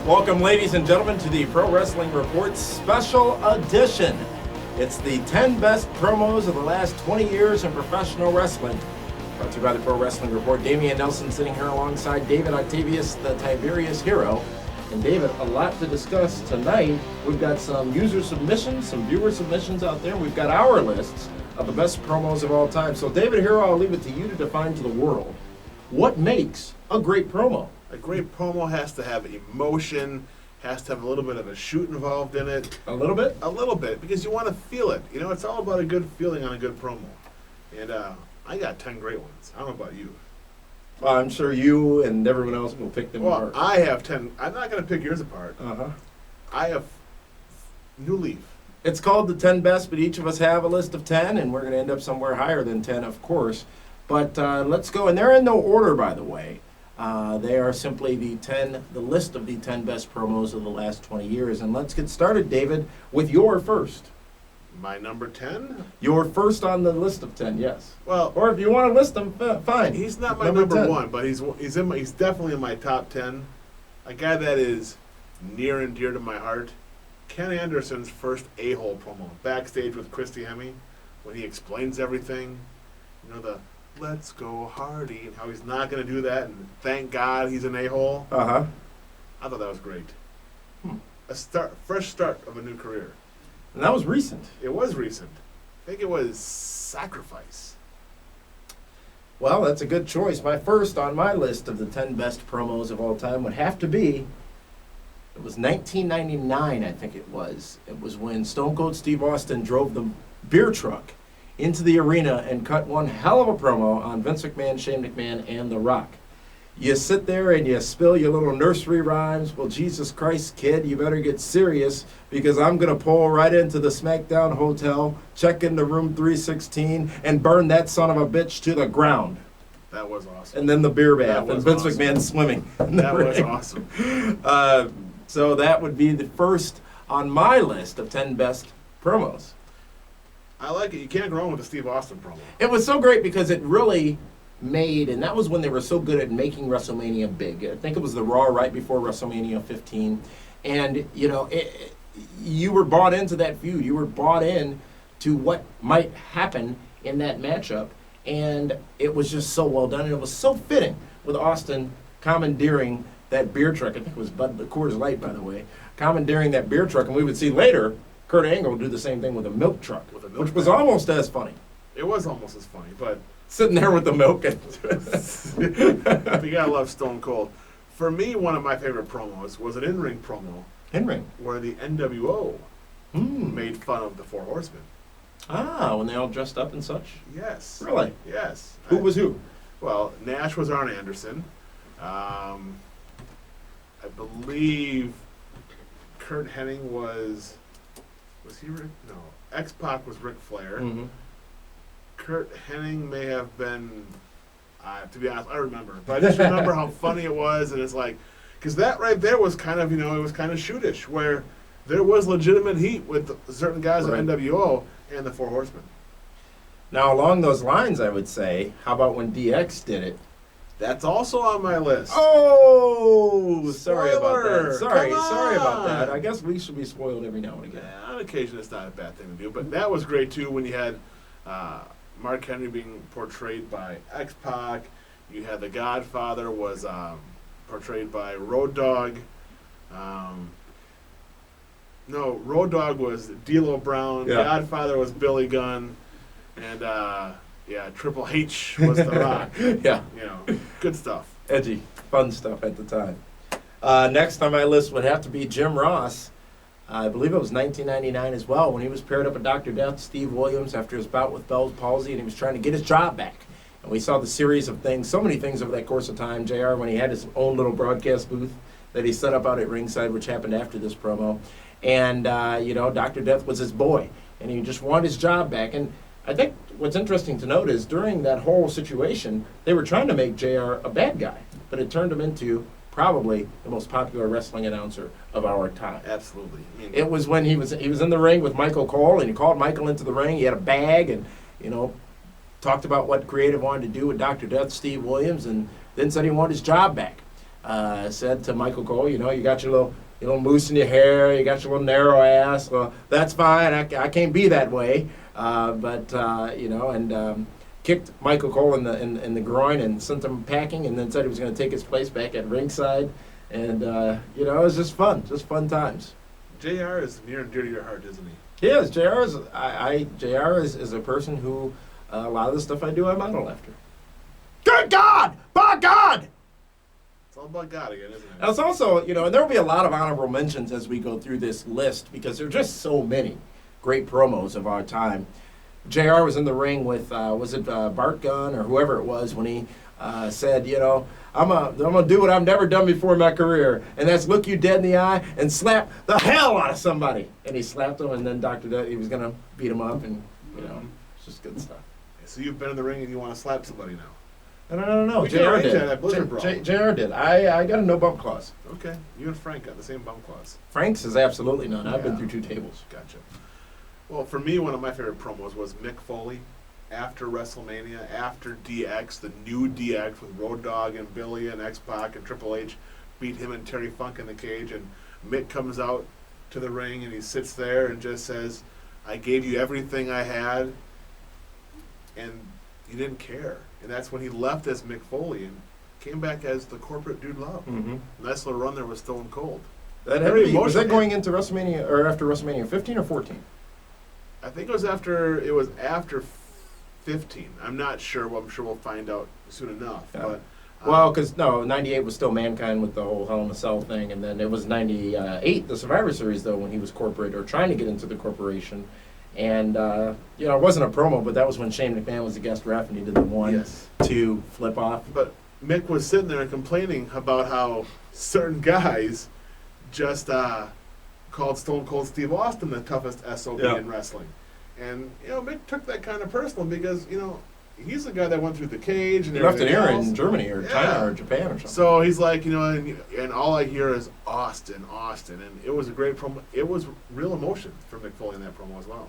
Welcome, ladies and gentlemen, to the Pro Wrestling Report Special Edition. It's the 10 best promos of the last 20 years in professional wrestling. Brought to you by the Pro Wrestling Report. Damian Nelson sitting here alongside David Octavius, the Tiberius Hero. And David, a lot to discuss tonight. We've got some user submissions, some viewer submissions out there. We've got our lists of the best promos of all time. So David Hero, I'll leave it to you to define to the world. What makes a great promo? A great promo has to have emotion, has to have a little bit of a shoot involved in it. A little bit? A little bit, because you want to feel it. You know, it's all about a good feeling on a good promo. And I got 10 great ones. I don't know about you. Well, I'm sure you and everyone else will pick them apart. Well, I have 10. I'm not going to pick yours apart. I have New Leaf. It's called the 10 best, but each of us have a list of 10, and we're going to end up somewhere higher than 10, of course. But let's go, and they're in no order, by the way. They are simply the list of the 10 best promos of the last 20 years. And let's get started, David, with your first. My number 10? Your first on the list of 10, yes. Well, or if you want to list them, fine. He's not my number 1, but he's definitely in my top 10. A guy that is near and dear to my heart. Ken Anderson's first A-hole promo, backstage with Christy Hemme, when he explains everything. You know, the "Let's go Hardy," and how he's not going to do that, and thank God he's an a-hole. I thought that was great. Fresh start of a new career. And that was recent. It was recent. I think it was Sacrifice. Well, that's a good choice. My first on my list of the 10 best promos of all time would have to be, it was 1999, I think it was. It was when Stone Cold Steve Austin drove the beer truck into the arena and cut one hell of a promo on Vince McMahon, Shane McMahon, and The Rock. You sit there and you spill your little nursery rhymes. Well, Jesus Christ, kid, you better get serious, because I'm going to pull right into the SmackDown Hotel, check into room 316, and burn that son of a bitch to the ground. That was awesome. And then the beer bath, and Vince McMahon swimming. That was awesome. So that would be the first on my list of 10 best promos. I like it. You can't go wrong with the Steve Austin promo. It was so great because it really made, and that was when they were so good at making WrestleMania big. I think it was the Raw right before WrestleMania 15. And, you know, you were bought into that feud. You were bought in to what might happen in that matchup. And it was just so well done. And it was so fitting with Austin commandeering that beer truck. I think it was Coors Light, by the way. Commandeering that beer truck. And we would see later Kurt Angle do the same thing with a milk truck, which was almost as funny. It was almost as funny, but sitting there with the milk. You gotta love Stone Cold. For me, one of my favorite promos was an in-ring promo. In-ring? Where the NWO made fun of the Four Horsemen. Ah, when they all dressed up and such? Yes. Really? Yes. Who was who? Well, Nash was Arn Anderson. I believe Kurt Hennig was he Rick? No. X-Pac was Ric Flair. Kurt Hennig may have been, to be honest, I remember. But I just remember how funny it was, and it's like, because that right there was kind of, you know, it was kind of shootish, where there was legitimate heat with certain guys of NWO and the Four Horsemen. Now, along those lines, I would say, how about when DX did it? That's also on my list. Oh, sorry about Spoiler. that. Sorry about that. I guess we should be spoiled every now and again. Yeah, on occasion, it's not a bad thing to do. But that was great, too, when you had Mark Henry being portrayed by X-Pac. You had The Godfather was portrayed by Road Dogg. No, Road Dogg was D'Lo Brown. Yeah. Godfather was Billy Gunn. And, Triple H was The Rock. Yeah. You know, good stuff. Edgy, fun stuff at the time. Next on my list would have to be Jim Ross. I believe it was 1999 as well, when he was paired up with Dr. Death, Steve Williams, after his bout with Bell's palsy, and he was trying to get his job back. And we saw the series of things, so many things over that course of time, JR, when he had his own little broadcast booth that he set up out at ringside, which happened after this promo. And, Dr. Death was his boy, and he just wanted his job back. And I think what's interesting to note is during that whole situation, they were trying to make JR a bad guy, but it turned him into probably the most popular wrestling announcer of our time. Absolutely. It was when he was in the ring with Michael Cole, and he called Michael into the ring. He had a bag, and talked about what Creative wanted to do with Dr. Death, Steve Williams, and then said he wanted his job back. said to Michael Cole, you got your little moose in your hair, you got your little narrow ass. Well, that's fine. I can't be that way. And kicked Michael Cole in the groin and sent him packing, and then said he was going to take his place back at ringside. And it was just fun times. JR is near and dear to your heart, isn't he? He is. JR is a person who a lot of the stuff I do I model after. Good God! By God! It's all about God again, isn't it? It's also, and there will be a lot of honorable mentions as we go through this list because there are just so many great promos of our time. JR was in the ring with, was it Bart Gunn or whoever it was when he said, I'm gonna do what I've never done before in my career, and that's look you dead in the eye and slap the hell out of somebody. And he slapped him, and then he was gonna beat him up, and it's just good stuff. So you've been in the ring and you want to slap somebody now? No. JR did. JR did. I got a no bump clause. Okay. You and Frank got the same bump clause. Frank's is absolutely none. I've been through 2 tables. Gotcha. Well, for me, one of my favorite promos was Mick Foley after WrestleMania, after DX, the new DX with Road Dogg and Billy and X-Pac and Triple H beat him and Terry Funk in the cage, and Mick comes out to the ring and he sits there and just says, I gave you everything I had, and you didn't care. And that's when he left as Mick Foley and came back as the corporate Dude Love. Mm-hmm. Nice little run there with Stone Cold. Was that going into WrestleMania or after WrestleMania 15 or 14? I think it was after 15. I'm not sure. Well, I'm sure we'll find out soon enough. Yeah. But because 98 was still Mankind with the whole Hell in a Cell thing, and then it was 98, the Survivor Series, though, when he was corporate or trying to get into the corporation. And, it wasn't a promo, but that was when Shane McMahon was a guest ref, and he did the 1-2 flip off. But Mick was sitting there complaining about how certain guys just called Stone Cold Steve Austin the toughest SOB in wrestling. And, Mick took that kind of personal because, he's the guy that went through the cage. And he left an era in Germany or China or Japan or something. So he's like, and all I hear is Austin. And it was a great promo. It was real emotion for Mick Foley in that promo as well.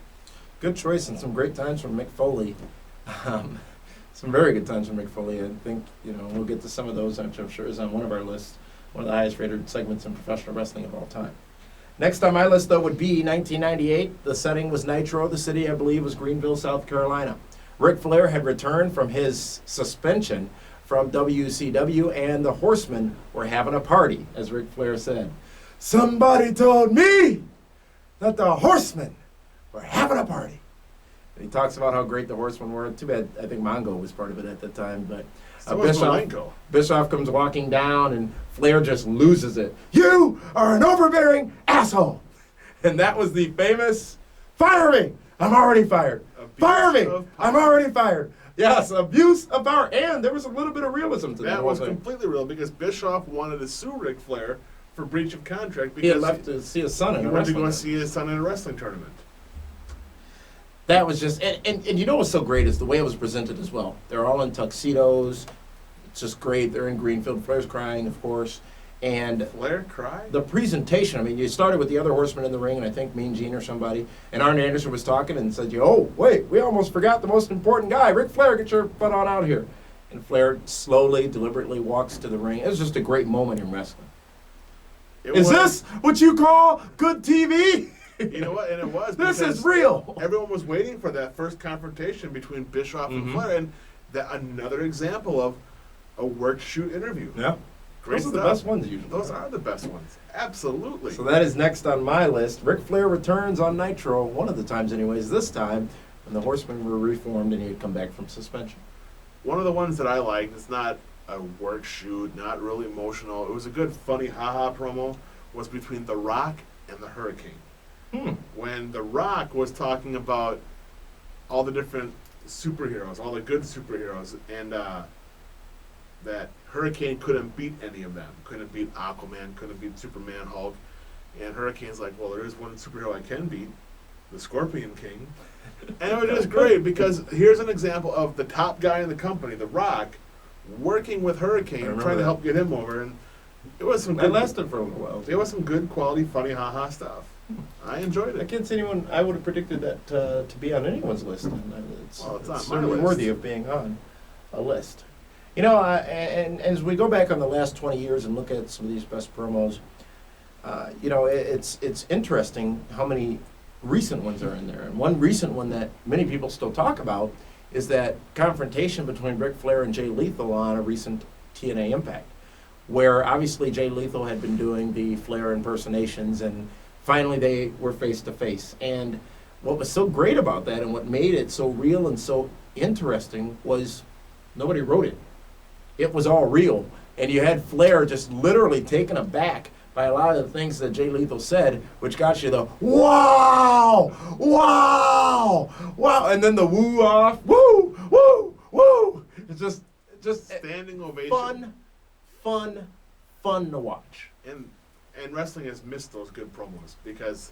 Good choice and some great times from Mick Foley. Some very good times from Mick Foley. I think, we'll get to some of those, which I'm sure is on one of our lists, one of the highest rated segments in professional wrestling of all time. Next on my list, though, would be 1998. The setting was Nitro. The city, I believe, was Greenville, South Carolina. Ric Flair had returned from his suspension from WCW, and the Horsemen were having a party, as Ric Flair said. Somebody told me that the Horsemen were having a party. And he talks about how great the Horsemen were. Too bad, I think Mongo was part of it at the time, but Bischoff comes walking down, and Flair just loses it. You are an overbearing asshole. And that was the famous, fire me, I'm already fired. Fire me, I'm already fired. Yes, abuse of power. And there was a little bit of realism to that. That was completely real because Bischoff wanted to sue Ric Flair for breach of contract because he had left to see his son in a wrestling tournament. He wanted to go see his son in a wrestling tournament. That was just, and what's so great is the way it was presented as well. They're all in tuxedos. It's just great. They're in Greenfield. Flair's crying, of course. And Flair cried? The presentation, you started with the other Horsemen in the ring, and I think Mean Gene or somebody, and Arn Anderson was talking and said, oh, wait, we almost forgot the most important guy. Ric Flair, get your butt on out here. And Flair slowly, deliberately walks to the ring. It was just a great moment in wrestling. Is this what you call good TV? You know what? And it was. This is real. Everyone was waiting for that first confrontation between Bischoff and Flair, and another example of a work-shoot interview. Yeah. Great Those are the best ones usually. Those are the best ones. Absolutely. So that is next on my list. Ric Flair returns on Nitro, one of the times anyways, this time, when the Horsemen were reformed and he had come back from suspension. One of the ones that I liked, it's not a work shoot, not really emotional, it was a good funny ha-ha promo, was between The Rock and the Hurricane. When The Rock was talking about all the different superheroes, all the good superheroes, and that Hurricane couldn't beat any of them. Couldn't beat Aquaman, couldn't beat Superman, Hulk. And Hurricane's like, well, there is one superhero I can beat, the Scorpion King. And it was just great because here's an example of the top guy in the company, The Rock, working with Hurricane, trying to help get him over. And it was some good... That lasted for a little while. It was some good quality, funny, ha-ha stuff. I enjoyed it. I can't see anyone... I would have predicted that to be on anyone's list. And it's on my certainly list. Worthy of being on a list. And as we go back on the last 20 years and look at some of these best promos, it's interesting how many recent ones are in there. And one recent one that many people still talk about is that confrontation between Ric Flair and Jay Lethal on a recent TNA Impact, where obviously Jay Lethal had been doing the Flair impersonations, and finally they were face to face. And what was so great about that and what made it so real and so interesting was nobody wrote it. It was all real. And you had Flair just literally taken aback by a lot of the things that Jay Lethal said, which got you the wow, wow, wow, and then the woo off, woo, woo, woo. It's just standing ovation. Fun to watch. And wrestling has missed those good promos, because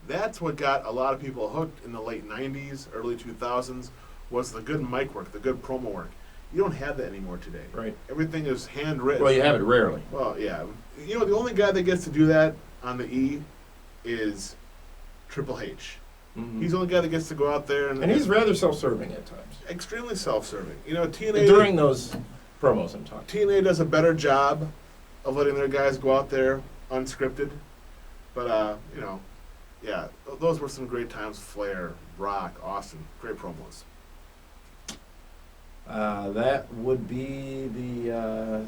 that's what got a lot of people hooked in the late 90s, early 2000s, was the good mic work, the good promo work. You don't have that anymore today. Right. Everything is handwritten. Well, you have it rarely. Well, yeah. The only guy that gets to do that on the E is Triple H. Mm-hmm. He's the only guy that gets to go out there and he's rather self-serving at times. Extremely self-serving. TNA during those promos I'm talking. TNA does a better job of letting their guys go out there unscripted, but yeah, those were some great times. Flair, Rock, Austin, great promos. That would be the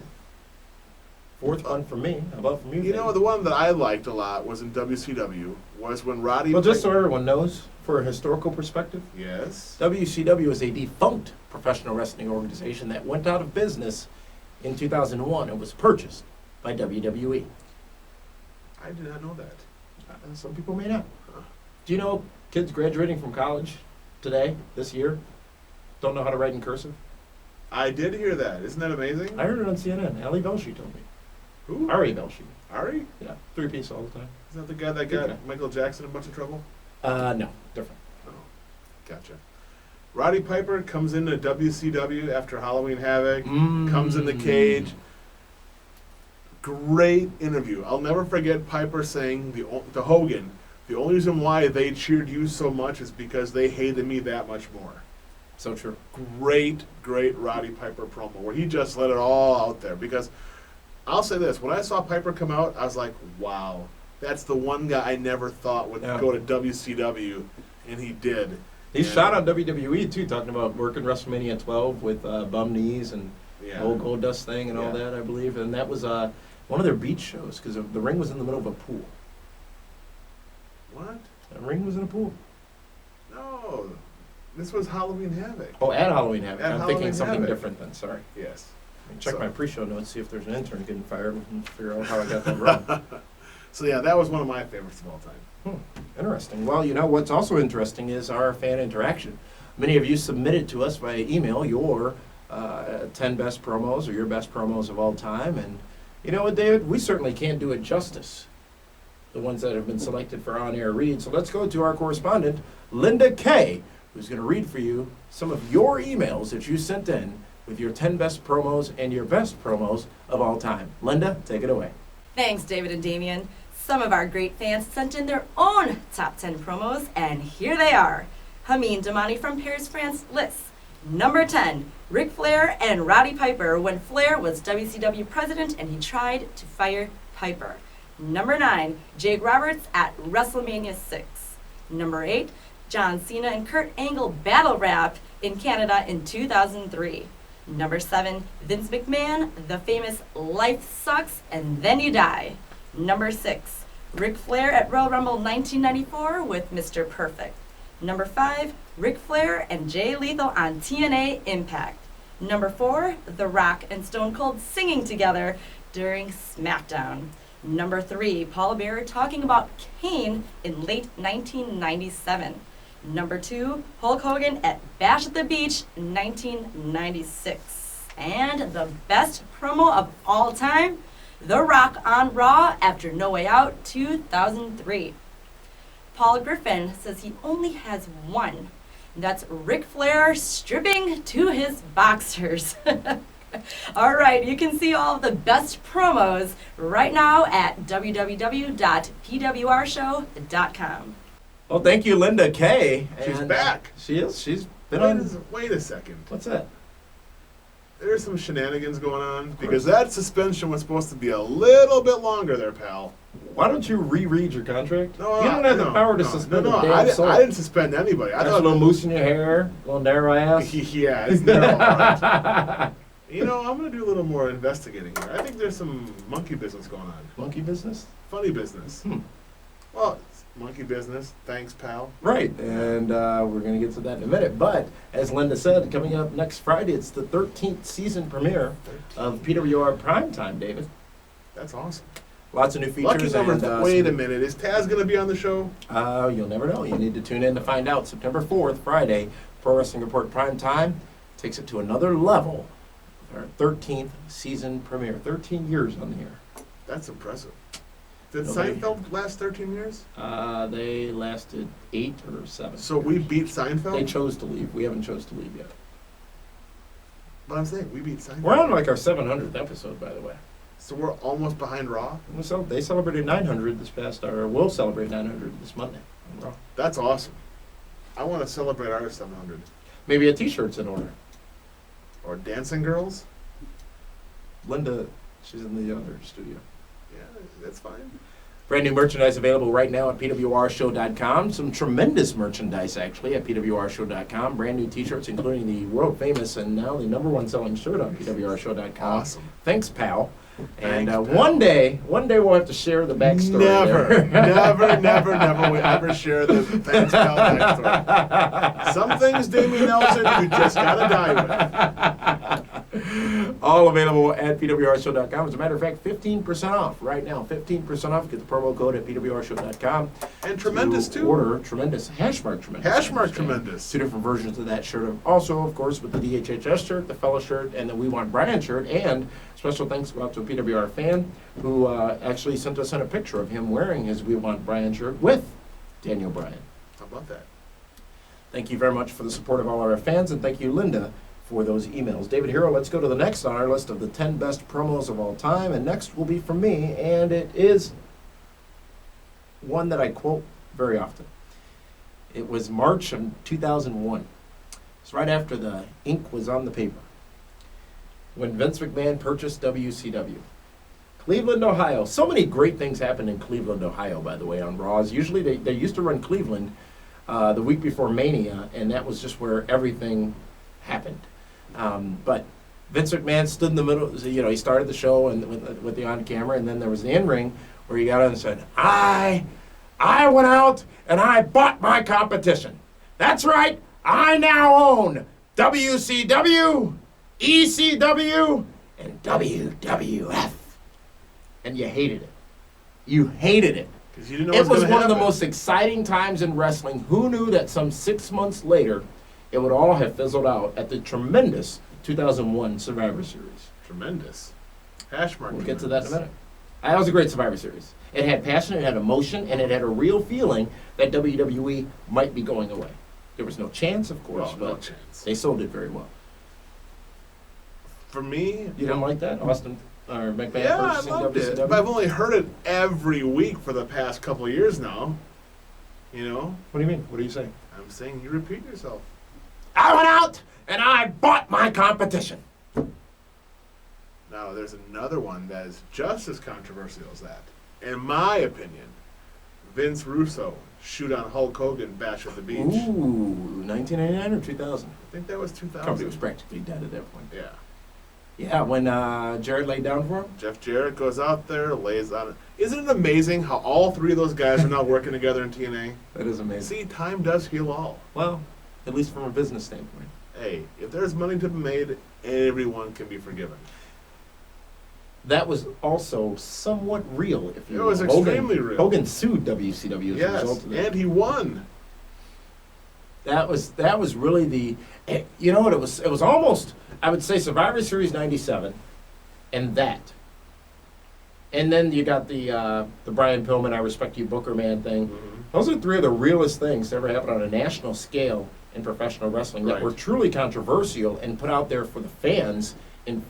fourth one for me. How about from you? The one that I liked a lot was in WCW, was when Roddy... Well, just so everyone knows, for a historical perspective, yes, WCW is a defunct professional wrestling organization that went out of business in 2001 and was purchased by WWE. I did not know that. Some people may not. Do you know kids graduating from college today, this year, don't know how to write in cursive? I did hear that. Isn't that amazing? I heard it on CNN. Ali Velshi told me. Who? Ari Velshi. Ari? Yeah, 3-piece all the time. Is that the guy that got Michael Jackson in a bunch of trouble? No, different. Oh, gotcha. Roddy Piper comes into WCW after Halloween Havoc, comes in the cage. Great interview. I'll never forget Piper saying to Hogan, the only reason why they cheered you so much is because they hated me that much more. So true. Great Roddy Piper promo where he just let it all out there. Because I'll say this, when I saw Piper come out, I was like, wow, that's the one guy I never thought would go to WCW, and he did. He's shot on WWE too, talking about working WrestleMania 12 with bum knees and the old Gold Dust thing and all that, I believe. And that was one of their beach shows, because the ring was in the middle of a pool. What? The ring was in a pool. No. This was Halloween Havoc. Oh, at Halloween Havoc. I'm Halloween thinking something Havoc. Different then, sorry. Yes. Check my pre-show notes, see if there's an intern getting fired and figure out how I got that wrong. So yeah, that was one of my favorites of all time. Interesting. Well, what's also interesting is our fan interaction. Many of you submitted to us via email your 10 best promos or your best promos of all time. And you know what, David? We certainly can't do it justice, the ones that have been selected for on-air read. So let's go to our correspondent, Linda Kay, who's going to read for you some of your emails that you sent in with your 10 best promos and your best promos of all time. Linda, take it away. Thanks, David and Damien. Some of our great fans sent in their own top 10 promos, and here they are. Hameen Damani from Paris, France lists number 10, Ric Flair and Roddy Piper when Flair was WCW president and he tried to fire Piper. Number 9, Jake Roberts at WrestleMania 6. Number 8, John Cena and Kurt Angle battle rap in Canada in 2003. Number 7, Vince McMahon, the famous Life Sucks and Then You Die. Number 6, Ric Flair at Royal Rumble 1994 with Mr. Perfect. Number 5, Ric Flair and Jay Lethal on TNA Impact. Number 4, The Rock and Stone Cold singing together during SmackDown. Number 3, Paul Bearer talking about Kane in late 1997. Number 2, Hulk Hogan at Bash at the Beach 1996. And the best promo of all time, The Rock on Raw after No Way Out 2003. Paul Griffin says he only has one. That's Ric Flair stripping to his boxers. All right, you can see all of the best promos right now at www.pwrshow.com. Well, thank you, Linda Kay. She's back. She is. She's been on. Wait a second. What's that? there's some shenanigans going on because that suspension was supposed to be a little bit longer there, pal. Why don't you reread your contract? No, you don't have the power to suspend a damn soul. I didn't suspend anybody. I Got thought a little mousse in your hair, a little narrow ass. yeah, it's narrow. Right. You know, I'm going to do a little more investigating here. I think there's some monkey business going on. Monkey business? Funny business. Well, it's monkey business. Thanks, pal. Right, and we're going to get to that in a minute. But, as Linda said, coming up next Friday, it's the 13th season premiere of PWR Primetime, David. That's awesome. Lots of new features. Lucky number. And, wait a minute. Is Taz going to be on the show? You'll never know. You need to tune in to find out. September 4th, Friday, Pro Wrestling Report Primetime takes it to another level. Our 13th season premiere. 13 years on the air. That's impressive. Did Nobody. Seinfeld last 13 years? They lasted 8 or 7. So we beat Seinfeld? They chose to leave. We haven't chose to leave yet. But I'm saying, we beat Seinfeld. We're on like our 700th episode, by the way. So we're almost behind Raw? They celebrated 900 this past, or will celebrate 900 this Monday on Raw. That's awesome. I want to celebrate our 700. Maybe a t-shirt's in order. Or Dancing Girls? Linda, she's in the other studio. Yeah, that's fine. Brand new merchandise available right now at pwrshow.com. Some tremendous merchandise, actually, at pwrshow.com. Brand new t-shirts, including the world famous and now the #1 selling shirt on pwrshow.com. Awesome. Thanks, pal. And Thanks, pal. one day we'll have to share the backstory. Never will we ever share the Thanks Pal backstory. Some things, Damien Nelson, you just gotta die with. All available at pwrshow.com. As a matter of fact, 15% off right now. 15% off. Get the promo code at pwrshow.com. And tremendous, too. Order tremendous. Hashmark tremendous. Hashmark tremendous. 2 different versions of that shirt. Also, of course, with the DHHS shirt, the Fellow shirt, and the We Want Brian shirt. And special thanks go out to a PWR fan who actually sent us in a picture of him wearing his We Want Brian shirt with Daniel Bryan. How about that? Thank you very much for the support of all our fans, and thank you, Linda, for those emails. David Hero, let's go to the next on our list of the 10 best promos of all time, and next will be from me, and it is one that I quote very often. It was March of 2001. It's right after the ink was on the paper, when Vince McMahon purchased WCW. Cleveland, Ohio. So many great things happened in Cleveland, Ohio, by the way, on Raws. Usually they used to run Cleveland the week before Mania, and that was just where everything happened. But Vince McMahon stood in the middle. He started the show and with the on camera, and then there was the in-ring where he got on and said, I went out and I bought my competition. That's right, I now own WCW, ECW, and WWF. And you hated it. You hated it. Because you didn't know It was gonna one of the happen. most exciting times in wrestling. Who knew that some 6 months later, it would all have fizzled out at the tremendous 2001 Survivor Series? Tremendous. Hashmark. We'll get to that in a minute. That was a great Survivor Series. It had passion, it had emotion, and it had a real feeling that WWE might be going away. There was no chance, of course, No but chance. they sold it very well. For me, You didn't like that? Austin or McMahon yeah, I purchasing loved it. WCW? But I've only heard it every week for the past couple of years now. You know? What do you mean? What are you saying? I'm saying you repeat yourself. I went out and I bought my competition. Now, there's another one that is just as controversial as that. In my opinion, Vince Russo shoot on Hulk Hogan bash at the beach. Ooh, 1999 or 2000? I think that was 2000. Company was practically dead at that point. Yeah. Yeah, when Jarrett laid down for him. Jeff Jarrett goes out there, lays on it. Isn't it amazing how all three of those guys are now working together in TNA? That is amazing. See, time does heal all. Well, at least from a business standpoint. Hey, if there's money to be made, everyone can be forgiven. That was also somewhat real, if you It will. was extremely real. Hogan sued WCW as a Yes, result of that. and he won. That was really the, you know what, it was almost, I would say, Survivor Series 97 and that. And then you got the Brian Pillman, I Respect You, Booker Man thing. Mm-hmm. Those are three of the realest things to ever happen on a national scale in professional wrestling that Right. were truly controversial and put out there for the fans, and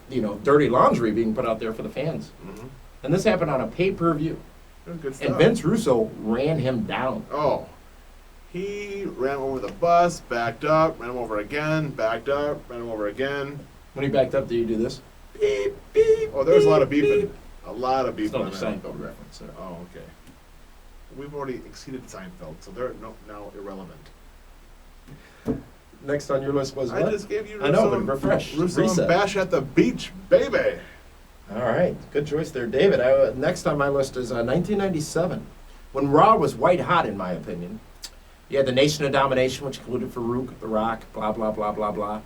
dirty laundry being put out there for the fans. Mm-hmm. And this happened on a pay-per-view. It was good stuff. And Vince Russo ran him down. Oh, he ran over the bus, backed up, ran him over again, backed up, ran him over again. When he backed up, did you do this? Beep, beep, Oh, there was a lot of beep, beeping. beep. A lot of It's beeping not on a that. Seinfeld reference there. Oh, okay. We've already exceeded Seinfeld, so they're now irrelevant. Next on your list was I what? just gave you I know, Russo, but refresh. Russo and Reset. Bash at the Beach, baby. All right, good choice there, David. Next on my list is 1997, when Raw was white hot, in my opinion. You had the Nation of Domination, which included Farouk, The Rock, blah, blah, blah, blah, blah.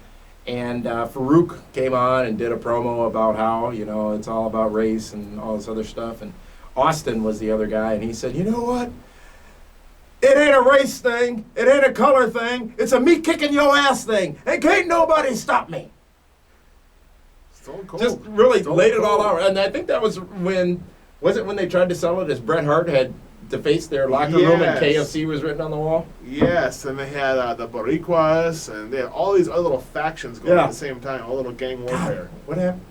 And Farouk came on and did a promo about how, it's all about race and all this other stuff. And Austin was the other guy, and he said, you know what? It ain't a race thing. It ain't a color thing. It's a me kicking your ass thing. And can't nobody stop me. Stone Cold. Just really Stone laid it all Cold. out. And I think that was when they tried to sell it as Bret Hart had defaced their locker room and Yes. KFC was written on the wall? Yes, and they had the Boricuas, and they had all these other little factions going Yeah. at the same time, all little gang warfare. What happened?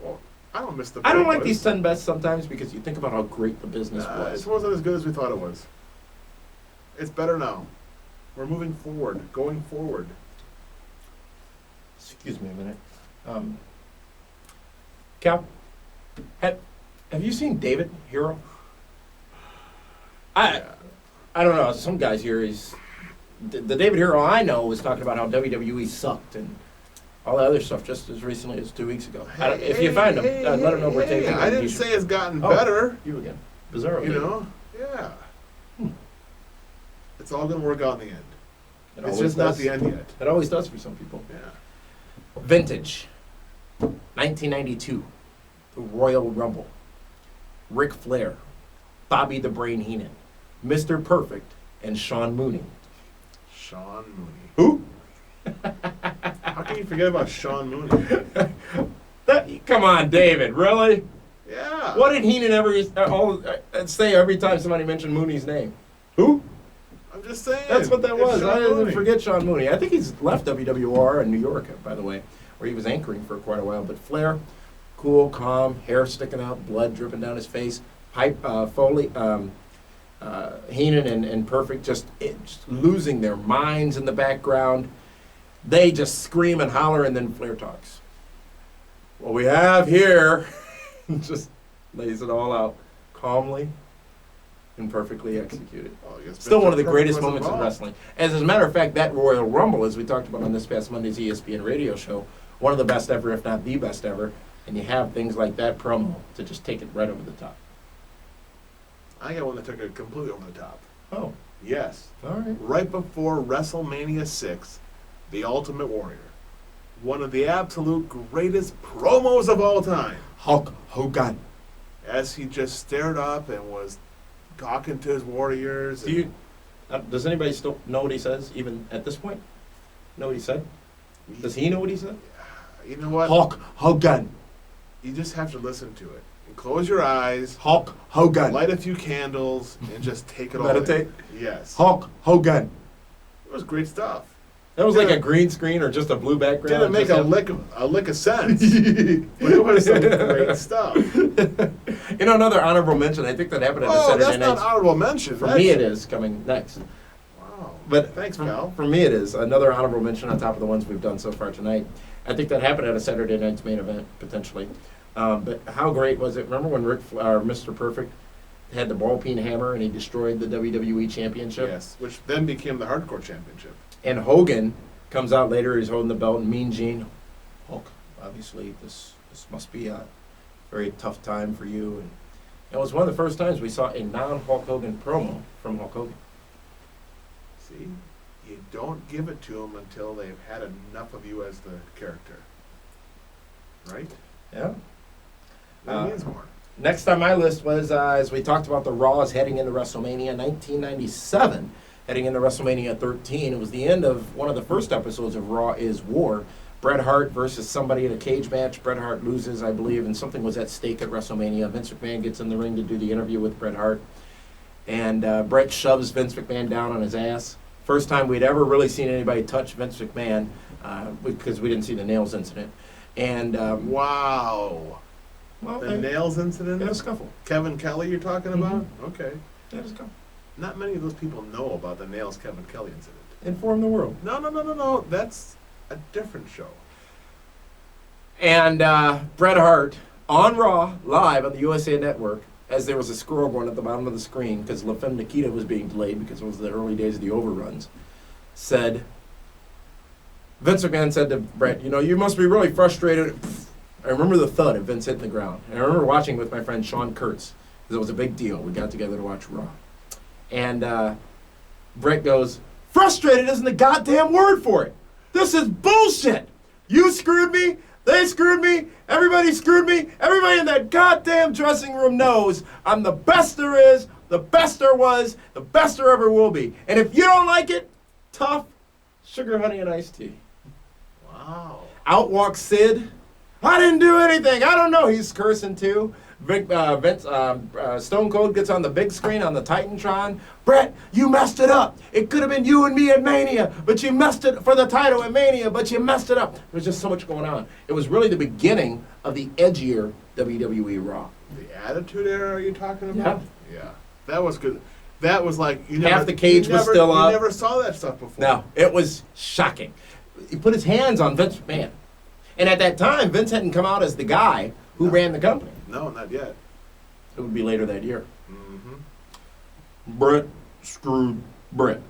Well, I don't miss the I don't like Boricuas. these 10 best sometimes because you think about how great the business It was. wasn't as good as we thought it was. It's better now. We're moving forward, going forward. Excuse me a minute. Cal, have you seen David Hero? I don't know. Some guys here, the David Hero I know was talking about how WWE sucked and all the other stuff just as recently as 2 weeks ago. If you find him, let him know we're taking him. I didn't say it's gotten better. You again. Bizarro. You know? Yeah. It's all going to work out in the end. It It's always just not does. the end yet. It always does for some people. Yeah. Vintage. 1992. The Royal Rumble. Ric Flair. Bobby the Brain Heenan. Mr. Perfect. And Sean Mooney. Sean Mooney. Who? How can you forget about Sean Mooney? Come on, David. Really? Yeah. What did Heenan ever say every time somebody mentioned Mooney's name? Who? I'm just saying. That's what that It's was. Sean I didn't Mooney. forget Sean Mooney. I think he's left WWR in New York, by the way, where he was anchoring for quite a while. But Flair, cool, calm, hair sticking out, blood dripping down his face. Foley, Heenan and Perfect just losing their minds in the background. They just scream and holler, and then Flair talks. What we have here just lays it all out calmly and perfectly executed. Oh, I guess Still Mr. one of the Perfect greatest was moments in involved. wrestling. As a matter of fact, that Royal Rumble, as we talked about on this past Monday's ESPN radio show, one of the best ever, if not the best ever. And you have things like that promo to just take it right over the top. I got one that took it completely over the top. Oh, Yes. all right. Right before WrestleMania 6, The Ultimate Warrior. One of the absolute greatest promos of all time. Hulk Hogan. As he just stared up and was talking to his warriors. Does anybody still know what he says, even at this point? Know what he said? Does he know what he said? You know what? Hulk Hogan. You just have to listen to it. And close your eyes, Hulk Hogan. light a few candles, and just take it all Meditate. in. Yes. Hulk Hogan. It was great stuff. That was like a green screen or just a blue background. Didn't make Just a lick of sense. But it was some great stuff. Another honorable mention. I think that happened at a Oh, Saturday that's not night. honorable mention. For That's- me, it is coming next. Wow. But Thanks, for, pal. For me, it is another honorable mention on top of the ones we've done so far tonight. I think that happened at a Saturday night's main event potentially. But how great was it? Remember when Mr. Perfect had the ball peen hammer and he destroyed the WWE Championship? Yes, which then became the Hardcore Championship. And Hogan comes out later. He's holding the belt, and Mean Gene, Hulk. Obviously, this must be a very tough time for you. And it was one of the first times we saw a non-Hulk Hogan promo from Hulk Hogan. See? You don't give it to them until they've had enough of you as the character. Right? Yeah. That means more. Next on my list was, as we talked about the Raws heading into WrestleMania 1997, heading into WrestleMania 13. It was the end of one of the first episodes of Raw is War. Bret Hart versus somebody in a cage match. Bret Hart loses, I believe, and something was at stake at WrestleMania. Vince McMahon gets in the ring to do the interview with Bret Hart. And Bret shoves Vince McMahon down on his ass. First time we'd ever really seen anybody touch Vince McMahon, because we didn't see the nails incident. And Wow. well, The nails incident? they had a scuffle. Kevin Kelly you're talking about? Okay. They had a scuffle. Not many of those people know about the nails Kevin Kelly incident. Inform the world. No. That's a different show. And Bret Hart on Raw, live on the USA Network, as there was a scroll going at the bottom of the screen because La Femme Nikita was being delayed because it was the early days of the overruns, said, Vince McMahon said to Bret, you must be really frustrated. I remember the thud of Vince hitting the ground. And I remember watching with my friend Sean Kurtz because it was a big deal. We got together to watch Raw. And Bret goes, frustrated isn't the goddamn word for it. This is bullshit. You screwed me. They screwed me. Everybody screwed me. Everybody in that goddamn dressing room knows I'm the best there is, the best there was, the best there ever will be. And if you don't like it, tough, sugar, honey, and iced tea. Wow. Out walks Sid. I didn't do anything. I don't know. He's cursing too. Stone Cold gets on the big screen on the Titantron. Bret, you messed it up. It could have been you and me at Mania, but you messed it for the title at Mania, but you messed it up. There was just so much going on. It was really the beginning of the edgier WWE Raw. The Attitude Era, are you talking about? Yeah. That was good. That was like Half the cage was still up. You never saw that stuff before. No, it was shocking. He put his hands on Vince McMahon. And at that time, Vince hadn't come out as the guy who ran the company. No, not yet. It would be later that year. Mm-hmm. Bret screwed Bret.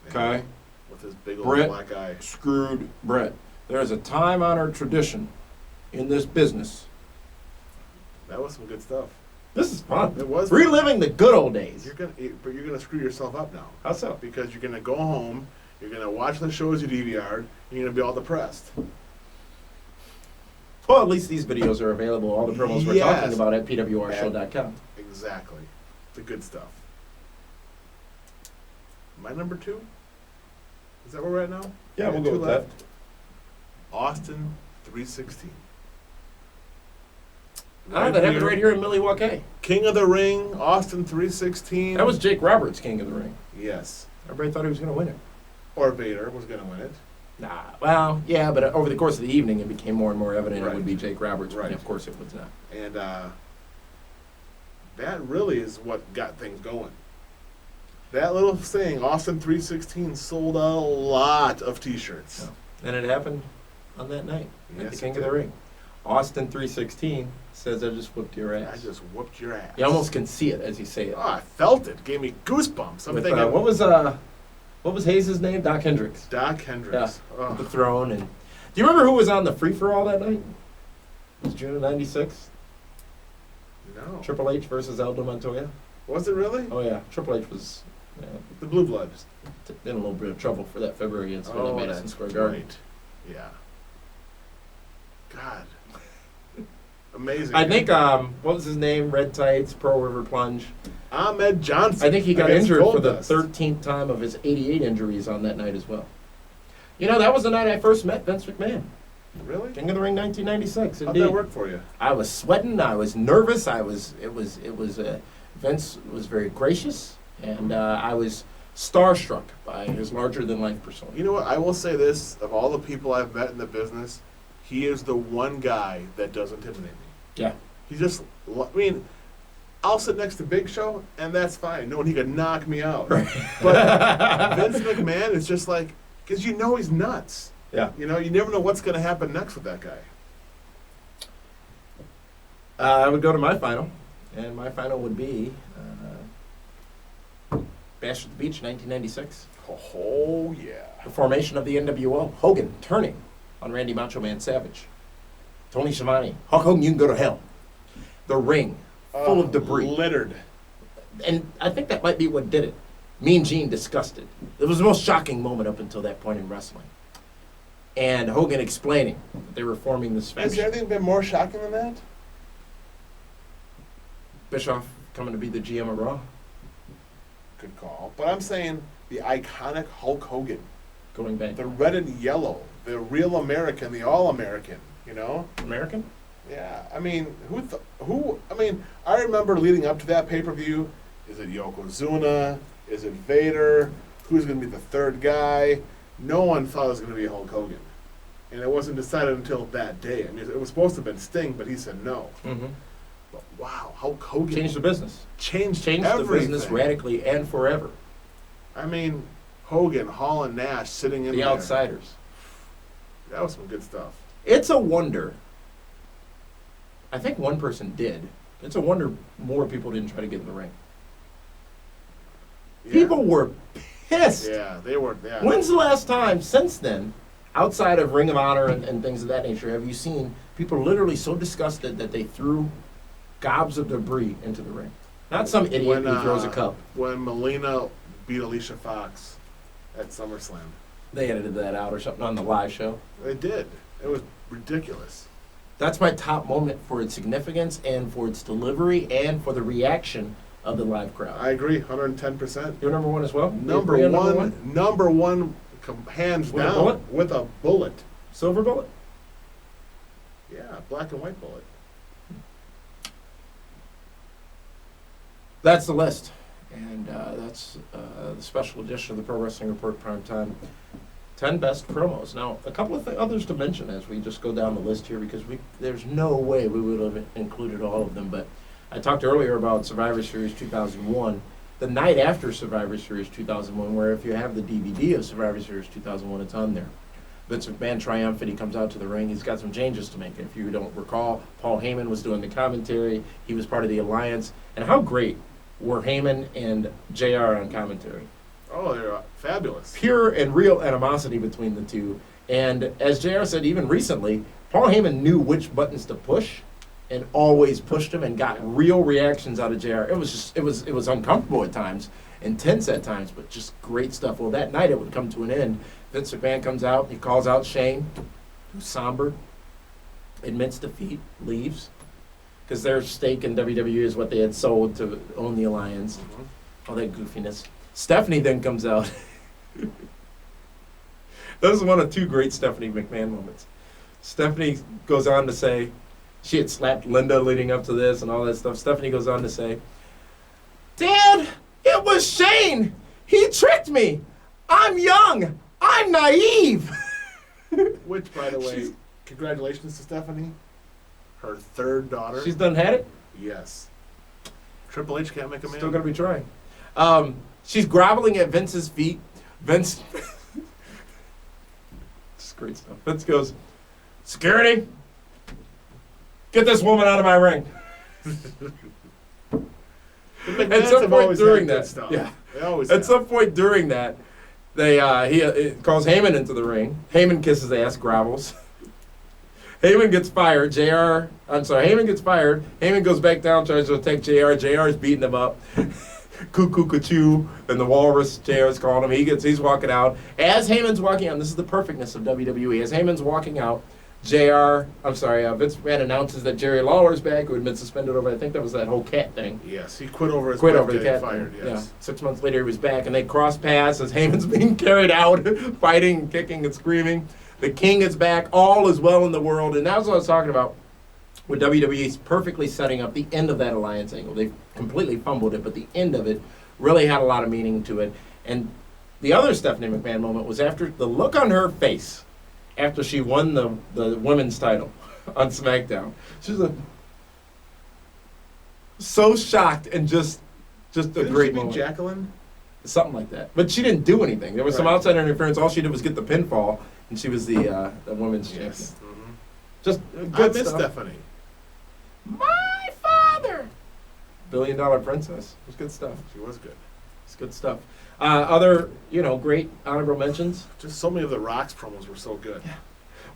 Okay? With his big old Bret black eye. screwed Bret. There is a time-honored tradition in this business. That was some good stuff. This is fun. It was reliving the good old days. But you're gonna screw yourself up now. How so? Because you're gonna go home, you're gonna watch the shows you DVR'd, and you're gonna be all depressed. Well, at least these videos are available. All the promos we're Yes. talking about at pwrshow.com. Exactly. The good stuff. My number 2? Is that where we're at now? Yeah, we'll We go got with two that. left. Austin 316. That happened right here in Milwaukee. King of the Ring, Austin 316. That was Jake Roberts, King of the Ring. Yes. Everybody thought he was going to win it. Or Vader was going to win it. Nah, well, yeah, but over the course of the evening, it became more and more evident Right. it would be Jake Roberts, Right. and of course it was not. And that really is what got things going. That little thing, Austin 316, sold a lot of T-shirts. And it happened on that night at Yes, the King it of the did. Ring. Austin 316 says, I just whooped your ass. I just whooped your ass. You almost can see it as you say it. Oh, I felt it. Gave me goosebumps. I'm With, thinking, what was Hayes' name? Doc Hendricks. Doc Hendricks. Yeah, Oh. the throne. And do you remember who was on the free-for-all that night? It was June of '96. No. Triple H versus Aldo Montoya. Was it really? Oh yeah, Triple H was The Blue Bloods. in a little bit of trouble for that February against Madison that's Square Garden. right. Yeah. God. Amazing. I think what was his name? Red Tights, Pearl River Plunge. Ahmed Johnson. I think he got against injured for the Goldust. 13th time of his 88 injuries on that night as well. You know, that was the night I first met Vince McMahon. Really? King of the Ring, 1996. How'd Indeed. that work for you? I was sweating. I was nervous. Vince was very gracious, and I was starstruck by his larger-than-life persona. You know what? I will say this: of all the people I've met in the business, he is the one guy that doesn't intimidate me. Yeah. He just, I mean, I'll sit next to Big Show, and that's fine, knowing he could knock me out. Right. But Vince McMahon is just like, because you know he's nuts. Yeah. You know, you never know what's going to happen next with that guy. I would go to my final, and my final would be Bash at the Beach, 1996. Oh, yeah. The formation of the NWO. Hogan turning on Randy Macho Man Savage. Tony Schiavone. Hulk Hogan, you can go to hell. The ring, full of debris. Littered. And I think that might be what did it. Mean Gene disgusted. It was the most shocking moment up until that point in wrestling. And Hogan explaining that they were forming this Has faction. anything been more shocking than that? Bischoff coming to be the GM of Raw, Good call. But I'm saying the iconic Hulk Hogan. going back. The red and yellow. The real American, the all-American, you know? American? Yeah, I mean, I remember leading up to that pay-per-view, is it Yokozuna? Is it Vader? Who's going to be the third guy? No one thought it was going to be Hulk Hogan. And it wasn't decided until that day. I mean, it was supposed to have been Sting, but he said no. Mm-hmm. But wow, Hulk Hogan Changed the business. changed Changed everything. the business radically and forever. I mean, Hogan, Hall, and Nash sitting in The there. outsiders. That was some good stuff. It's a wonder I think one person did. It's a wonder more people didn't try to get in the ring. Yeah. People were pissed. Yeah, they were. Yeah. When's the last time since then, outside of Ring of Honor and things of that nature, have you seen people literally so disgusted that they threw gobs of debris into the ring? Not some idiot who throws a cup. When Melina beat Alicia Fox at SummerSlam. They edited that out or something on the live show. They did. It was ridiculous. That's my top moment for its significance and for its delivery and for the reaction of the live crowd. I agree, 110%. Your number one as well? Number one, hands With a down, bullet? with a bullet. Silver bullet? Yeah, black and white bullet. That's the list. And that's the special edition of the Pro Wrestling Report Prime Time. 10 best promos. Now, a couple of others to mention as we just go down the list here, because there's no way we would have included all of them. But I talked earlier about Survivor Series 2001. The night after Survivor Series 2001, where if you have the DVD of Survivor Series 2001, it's on there. Vince McMahon triumphant, he comes out to the ring, he's got some changes to make. If you don't recall, Paul Heyman was doing the commentary, he was part of the Alliance. And how great were Heyman and JR on commentary? Oh, they're fabulous. Pure and real animosity between the two. And as JR said, even recently, Paul Heyman knew which buttons to push and always pushed them and got real reactions out of JR. It was uncomfortable at times, intense at times, but just great stuff. Well, that night it would come to an end. Vince McMahon comes out, he calls out Shane, who's somber, admits defeat, leaves, because their stake in WWE is what they had sold to own the Alliance. All that goofiness. Stephanie then comes out. That was one of two great Stephanie McMahon moments. Stephanie goes on to say, she had slapped Linda leading up to this and all that stuff. Stephanie goes on to say, Dad, it was Shane. He tricked me. I'm young. I'm naive. Which, by the way, congratulations to Stephanie. Her third daughter. She's done had it? Yes. Triple H can't make a man. Still going to be trying. She's groveling at Vince's feet. Vince, just great stuff. Vince goes, security, get this woman out of my ring. At some point during that, yeah. At some point during that, he calls Heyman into the ring. Heyman kisses ass, grovels. Heyman gets fired. Heyman gets fired. Heyman goes back down, tries to attack JR. JR is beating him up. Cuckoo, cuckoo, and the walrus JR is calling him. He's walking out. As Heyman's walking out, this is the perfectness of WWE. As Heyman's walking out, Vince McMahon announces that Jerry Lawler's back, who had been suspended over, I think that was that whole cat thing. Yes, he quit over the cat fired, thing. yes. Yeah. 6 months later, he was back, and they cross paths as Heyman's being carried out, fighting, kicking, and screaming. The King is back. All is well in the world. And that's what I was talking about with WWE's perfectly setting up the end of that Alliance angle. They completely fumbled it, but the end of it really had a lot of meaning to it. And the other Stephanie McMahon moment was after the look on her face after she won the women's title on SmackDown. She was so shocked and just a great moment. Jacqueline? Something like that. But she didn't do anything. There was some outside interference. All she did was get the pinfall, and she was the women's champion. Mm-hmm. Just good I miss stuff. Stephanie. My father! $1 billion princess. It was good stuff. She was good. It's good stuff. Other, great honorable mentions. Just so many of the Rock's promos were so good. Yeah.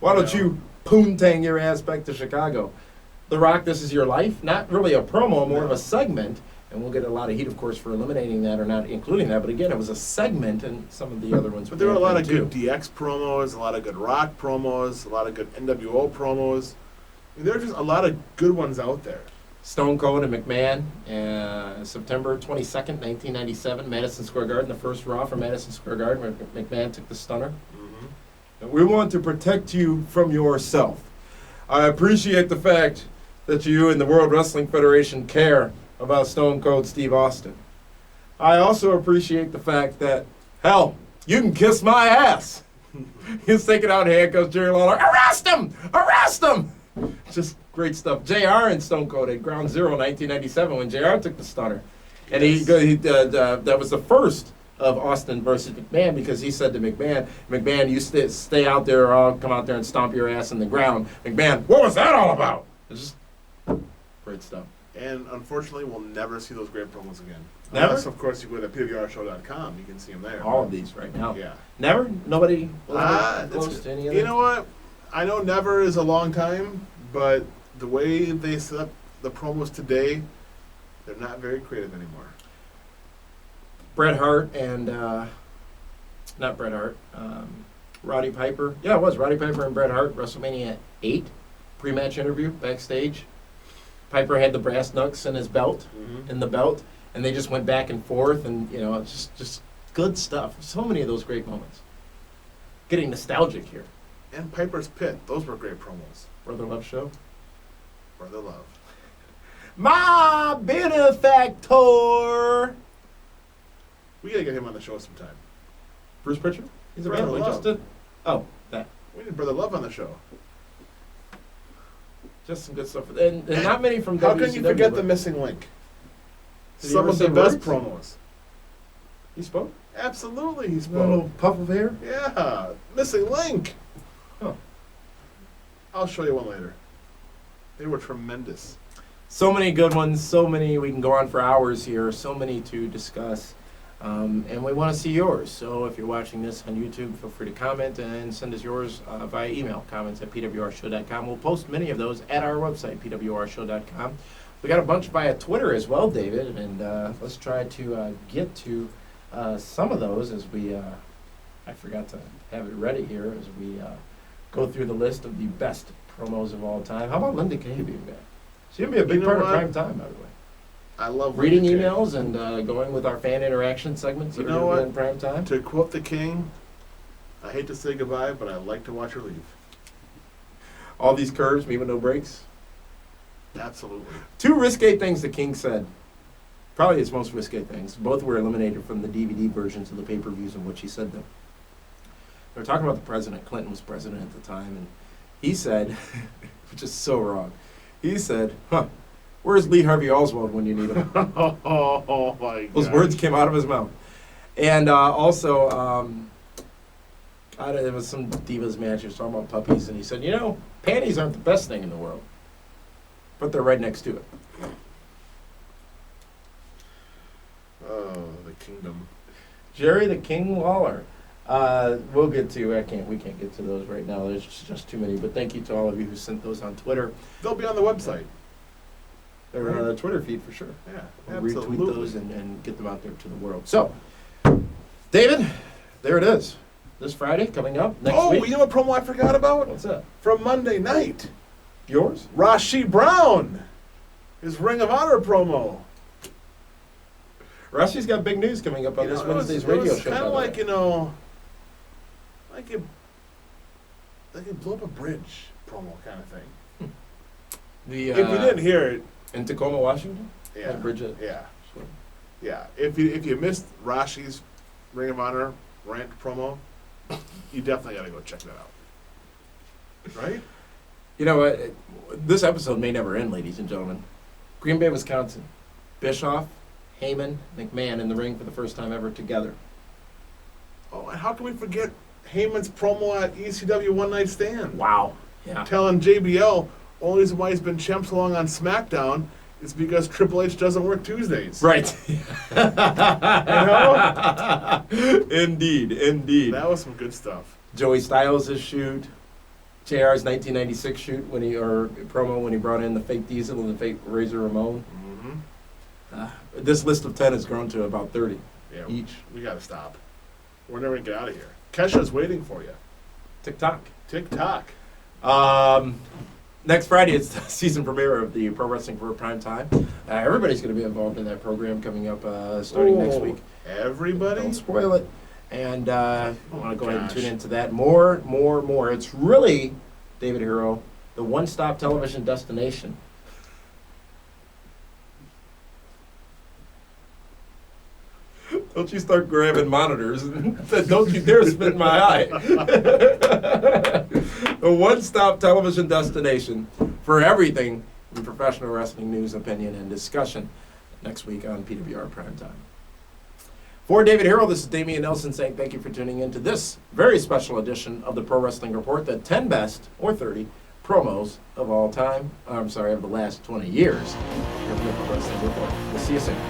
Why don't you poontang your ass back to Chicago? The Rock, This Is Your Life. Not really a promo, more of a segment. And we'll get a lot of heat, of course, for eliminating that or not including that. But again, it was a segment, and some of the other ones. But there were a lot of good DX promos, a lot of good Rock promos, a lot of good NWO promos. I mean, there are just a lot of good ones out there. Stone Cold and McMahon, September 22nd, 1997, Madison Square Garden, the first Raw from Madison Square Garden, where McMahon took the stunner. Mm-hmm. We want to protect you from yourself. I appreciate the fact that you and the World Wrestling Federation care about Stone Cold Steve Austin. I also appreciate the fact that, hell, you can kiss my ass. He's taking out handcuffs, Jerry Lawler, arrest him! Arrest him! Just great stuff. JR and Stone Cold at Ground Zero in 1997 when JR took the stunner. And that was the first of Austin versus McMahon because he said to McMahon, you stay out there or I'll come out there and stomp your ass in the ground. McMahon, what was that all about? It's just Great stuff. And unfortunately, we'll never see those great promos again. Never? Unless, of course, you go to PWRshow.com. You can see them there. All of these right now. Yeah. Never? Nobody close It's- to any of you them? know what? I know never is a long time, but the way they set up the promos today, they're not very creative anymore. Bret Hart and, not Bret Hart, Roddy Piper. Yeah, it was Roddy Piper and Bret Hart, WrestleMania 8, pre-match interview backstage. Piper had the brass knucks in his belt, in the belt, and they just went back and forth, and, you know, it's just good stuff. So many of those great moments. Getting nostalgic here. And Piper's Pit. Those were great promos. Brother Love Show. Brother Love. My benefactor! We gotta get him on the show sometime. Bruce Pritchard? He's Brother available. He just Love. did. Oh, that. We need Brother Love on the show. Just some good stuff. And not many from How WCW. can you forget but the missing link? Did he Some ever of the say best words? promos. He spoke? Absolutely, he A spoke. little puff of hair? Yeah, missing link. Huh. I'll show you one later. They were tremendous. So many good ones. So many. We can go on for hours here. So many to discuss. And we want to see yours. So if you're watching this on YouTube, feel free to comment and send us yours via email. Comments at pwrshow.com. We'll post many of those at our website, pwrshow.com. We got a bunch via Twitter as well, David. And let's try to get to some of those as we, I forgot to have it ready here, as we go through the list of the best promos of all time. How about Linda Kay being back? She's going to be a big You know part what? of prime time, by the way. I love Reading Linda Kay. emails and going with our fan interaction segments that You are know going to what? be in prime time. To quote the king, I hate to say goodbye, but I like to watch her leave. All these curves, even no breaks. Absolutely. Two risque things the king said. Probably his most risque things. Both were eliminated from the DVD versions of the pay-per-views in which he said them. They were talking about the president. Clinton was president at the time, and he said, which is so wrong, he said, where's Lee Harvey Oswald when you need him? Oh my God. Those words came out of his mouth. And also, it was some Divas match. He was talking about puppies, and he said, panties aren't the best thing in the world, but they're right next to it. Oh, the kingdom. Jerry the King Lawler. We'll get to. We can't get to those right now. There's just too many. But thank you to all of you who sent those on Twitter. They'll be on the website. They're on the Twitter feed for sure. Yeah, We'll absolutely. retweet those and get them out there to the world. So, David, there it is. This Friday coming up next week. You know what promo I forgot about? What's that? From Monday night. Yours? Rashi Brown. His Ring of Honor promo. Rusty's got big news coming up on this Wednesday's radio show. Kind of like, like you blow up a bridge promo kind of thing. The, if you didn't hear it, in Tacoma, Washington? yeah, Bridget. yeah, Sure. yeah. If you missed Rashi's Ring of Honor rant promo, you definitely got to go check that out. Right? You know what? This episode may never end, ladies and gentlemen. Green Bay, Wisconsin. Bischoff, Heyman, McMahon in the ring for the first time ever together. Oh, and how can we forget Heyman's promo at ECW One Night Stand? Wow. Yeah. Telling JBL only reason why he's been champ so long on SmackDown is because Triple H doesn't work Tuesdays. Right. Indeed. That was some good stuff. Joey Styles' shoot. JR's 1996 shoot promo when he brought in the fake Diesel and the fake Razor Ramon. Mm-hmm. This list of 10 has grown to about 30 Yeah, each. we got to stop. We're never going to get out of here. Kesha's waiting for you. TikTok. Tick-tock. Next Friday, it's the season premiere of the Pro Wrestling for Prime Time. Everybody's going to be involved in that program coming up starting next week. Everybody? Don't spoil it. And I want to go ahead and gosh. tune into that. More. It's really, David Hero, the one-stop television destination. Don't you start grabbing monitors. Don't you dare spit in my eye. The one-stop television destination for everything in professional wrestling news, opinion, and discussion next week on PWR Primetime. For David Hero, this is Damian Nelson saying thank you for tuning in to this very special edition of the Pro Wrestling Report, the 10 best, or 30, promos of all time. I'm sorry, of the last 20 years. Here at the Wrestling Report. We'll see you soon.